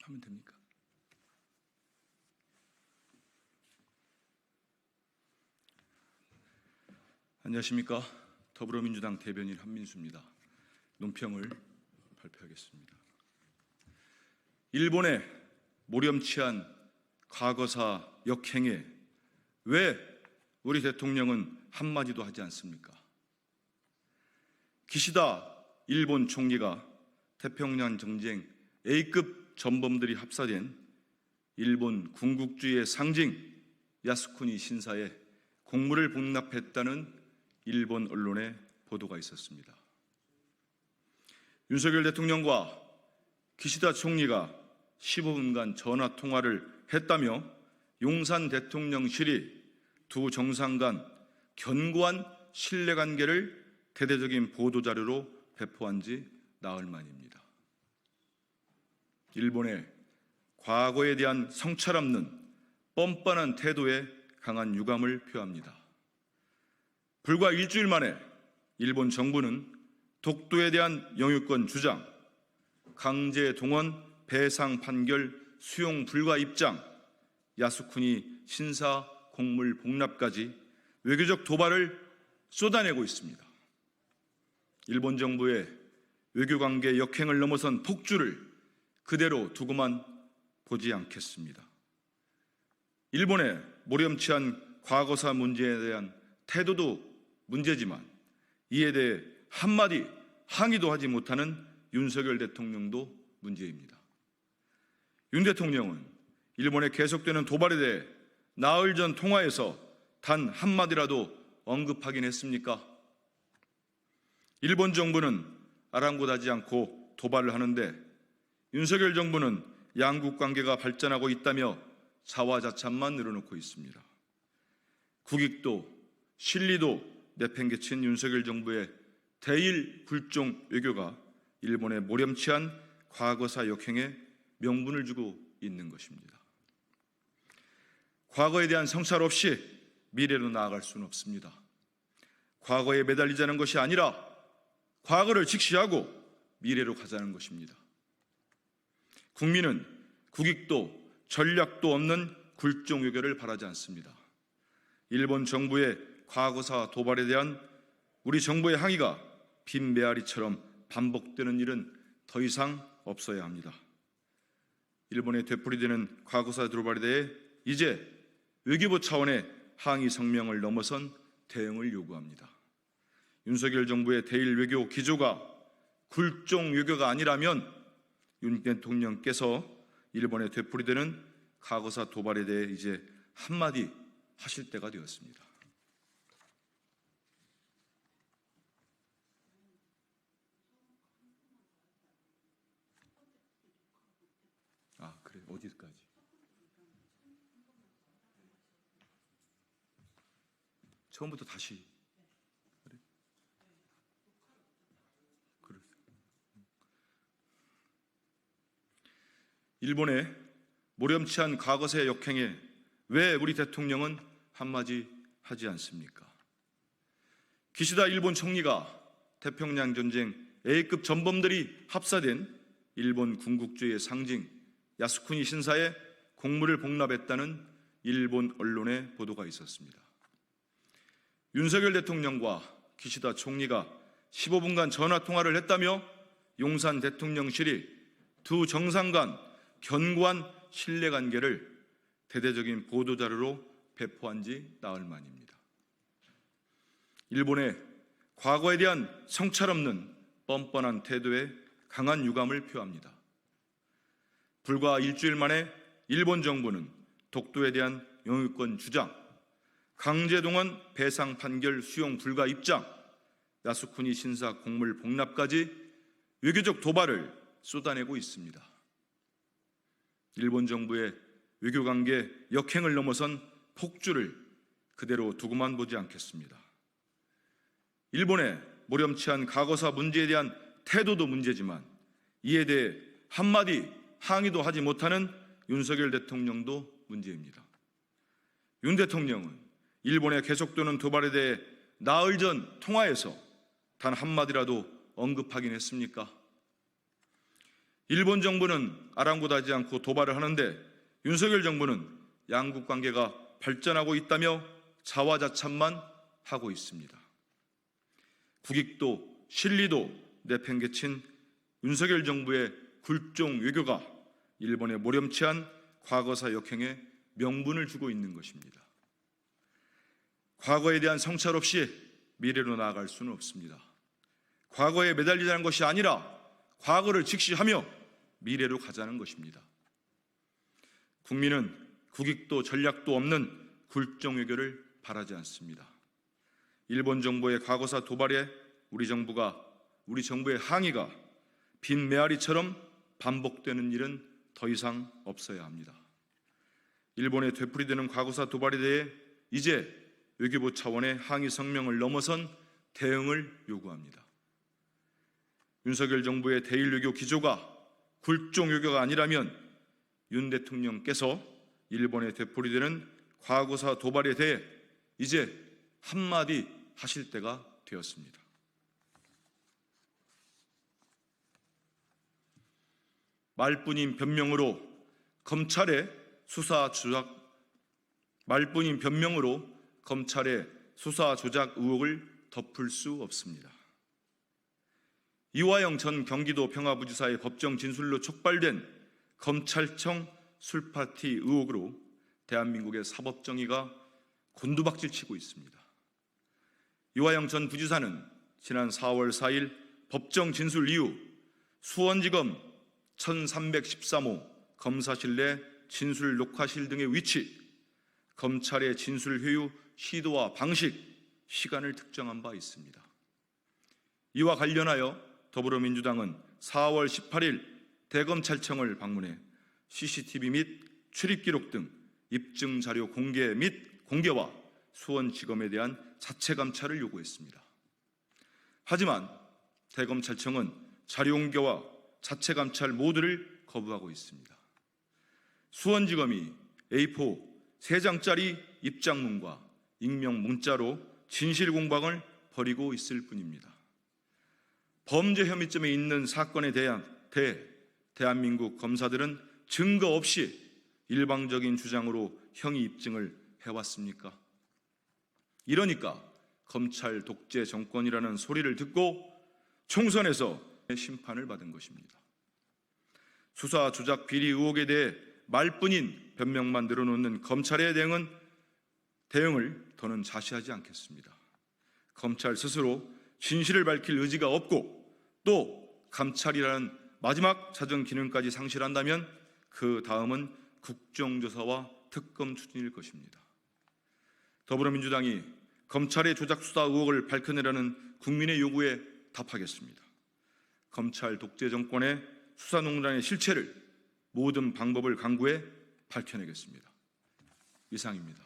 하면 됩니까? 안녕하십니까? 더불어민주당 대변인 한민수입니다. 논평을 발표하겠습니다. 일본의 모렴치한 과거사 역행에 왜 우리 대통령은 한마디도 하지 않습니까? 기시다 일본 총리가 태평양 전쟁 A급 전범들이 합사된 일본 군국주의의 상징 야스쿠니 신사에 공물을 복납했다는 일본 언론의 보도가 있었습니다. 윤석열 대통령과 기시다 총리가 15분간 전화 통화를 했다며 용산 대통령실이 두 정상 간 견고한 신뢰관계를 대대적인 보도자료로 배포한 지 나흘 만입니다. 일본의 과거에 대한 성찰 없는 뻔뻔한 태도에 강한 유감을 표합니다. 불과 일주일 만에 일본 정부는 독도에 대한 영유권 주장, 강제 동원 배상 판결 수용 불가 입장, 야스쿠니 신사 공물 복납까지 외교적 도발을 쏟아내고 있습니다. 일본 정부의 외교관계 역행을 넘어선 폭주를 그대로 두고만 보지 않겠습니다. 일본의 모렴치한 과거사 문제에 대한 태도도 문제지만 이에 대해 한마디 항의도 하지 못하는 윤석열 대통령도 문제입니다. 윤 대통령은 일본의 계속되는 도발에 대해 나흘 전 통화에서 단 한마디라도 언급하긴 했습니까? 일본 정부는 아랑곳하지 않고 도발을 하는데 윤석열 정부는 양국 관계가 발전하고 있다며 자화자찬만 늘어놓고 있습니다. 국익도 실리도 내팽개친 윤석열 정부의 대일 불종 외교가 일본의 모렴치한 과거사 역행에 명분을 주고 있는 것입니다. 과거에 대한 성찰 없이 미래로 나아갈 수는 없습니다. 과거에 매달리자는 것이 아니라 과거를 직시하고 미래로 가자는 것입니다. 국민은 국익도 전략도 없는 굴종 외교를 바라지 않습니다. 일본 정부의 과거사 도발에 대한 우리 정부의 항의가 빈 메아리처럼 반복되는 일은 더 이상 없어야 합니다. 일본에 되풀이되는 과거사 도발에 대해 이제 외교부 차원의 항의 성명을 넘어선 대응을 요구합니다. 윤석열 정부의 대일 외교 기조가 굴종 외교가 아니라면 윤 대통령께서 일본에 되풀이되는 과거사 도발에 대해 이제 한마디 하실 때가 되었습니다. 그래, 어디까지? 처음부터 다시. 그래? 그래. 일본의 모렴치한 과거사의 역행에 왜 우리 대통령은 한마디 하지 않습니까? 기시다 일본 총리가 태평양 전쟁 A급 전범들이 합사된 일본 군국주의의 상징 야스쿠니 신사에 공물을 복납했다는 일본 언론의 보도가 있었습니다. 윤석열 대통령과 기시다 총리가 15분간 전화 통화를 했다며 용산 대통령실이 두 정상 간 견고한 신뢰관계를 대대적인 보도자료로 배포한 지 나흘 만입니다. 일본의 과거에 대한 성찰 없는 뻔뻔한 태도에 강한 유감을 표합니다. 불과 일주일 만에 일본 정부는 독도에 대한 영유권 주장, 강제동원 배상 판결 수용 불가 입장, 야스쿠니 신사 공물 복납까지 외교적 도발을 쏟아내고 있습니다. 일본 정부의 외교관계 역행을 넘어선 폭주를 그대로 두고만 보지 않겠습니다. 일본의 모렴치한 과거사 문제에 대한 태도도 문제지만 이에 대해 한마디 항의도 하지 못하는 윤석열 대통령도 문제입니다. 윤 대통령은 일본의 계속되는 도발에 대해 나흘 전 통화에서 단 한마디라도 언급하긴 했습니까? 일본 정부는 아랑곳하지 않고 도발을 하는데 윤석열 정부는 양국 관계가 발전하고 있다며 자화자찬만 하고 있습니다. 국익도 실리도 내팽개친 윤석열 정부의 굴종 외교가 일본의 모렴치한 과거사 역행에 명분을 주고 있는 것입니다. 과거에 대한 성찰 없이 미래로 나아갈 수는 없습니다. 과거에 매달리자는 것이 아니라 과거를 직시하며 미래로 가자는 것입니다. 국민은 국익도 전략도 없는 굴종 외교를 바라지 않습니다. 일본 정부의 과거사 도발에 우리 정부의 항의가 빈 메아리처럼 반복되는 일은 더 이상 없어야 합니다. 일본에 되풀이되는 과거사 도발에 대해 이제 외교부 차원의 항의 성명을 넘어선 대응을 요구합니다. 윤석열 정부의 대일 외교 기조가 굴종 외교가 아니라면 윤 대통령께서 일본에 되풀이되는 과거사 도발에 대해 이제 한마디 하실 때가 되었습니다. 말뿐인 변명으로 검찰의 수사 조작 의혹을 덮을 수 없습니다. 이화영 전 경기도 평화부지사의 법정 진술로 촉발된 검찰청 술파티 의혹으로 대한민국의 사법정의가 곤두박질치고 있습니다. 이화영 전 부지사는 지난 4월 4일 법정 진술 이후 수원지검 1313호 검사실 내 진술 녹화실 등의 위치, 검찰의 진술 회유 시도와 방식, 시간을 특정한 바 있습니다. 이와 관련하여 더불어민주당은 4월 18일 대검찰청을 방문해 CCTV 및 출입기록 등 입증 자료 공개와 수원지검에 대한 자체 감찰을 요구했습니다. 하지만 대검찰청은 자료 공개와 자체 감찰 모두를 거부하고 있습니다. 수원지검이 A4 3장짜리 입장문과 익명 문자로 진실 공방을 벌이고 있을 뿐입니다. 범죄 혐의점에 있는 사건에 대한 대한민국 검사들은 증거 없이 일방적인 주장으로 형의 입증을 해왔습니까? 이러니까 검찰 독재 정권이라는 소리를 듣고 총선에서 심판을 받은 것입니다. 수사 조작 비리 의혹에 대해 말뿐인 변명만 늘어놓는 검찰의 대응을 더는 자시하지 않겠습니다. 검찰 스스로 진실을 밝힐 의지가 없고 또 감찰이라는 마지막 자정 기능까지 상실한다면 그 다음은 국정조사와 특검 추진일 것입니다. 더불어민주당이 검찰의 조작 수사 의혹을 밝혀내라는 국민의 요구에 답하겠습니다. 검찰 독재 정권의 수사농단의 실체를 모든 방법을 강구해 밝혀내겠습니다. 이상입니다.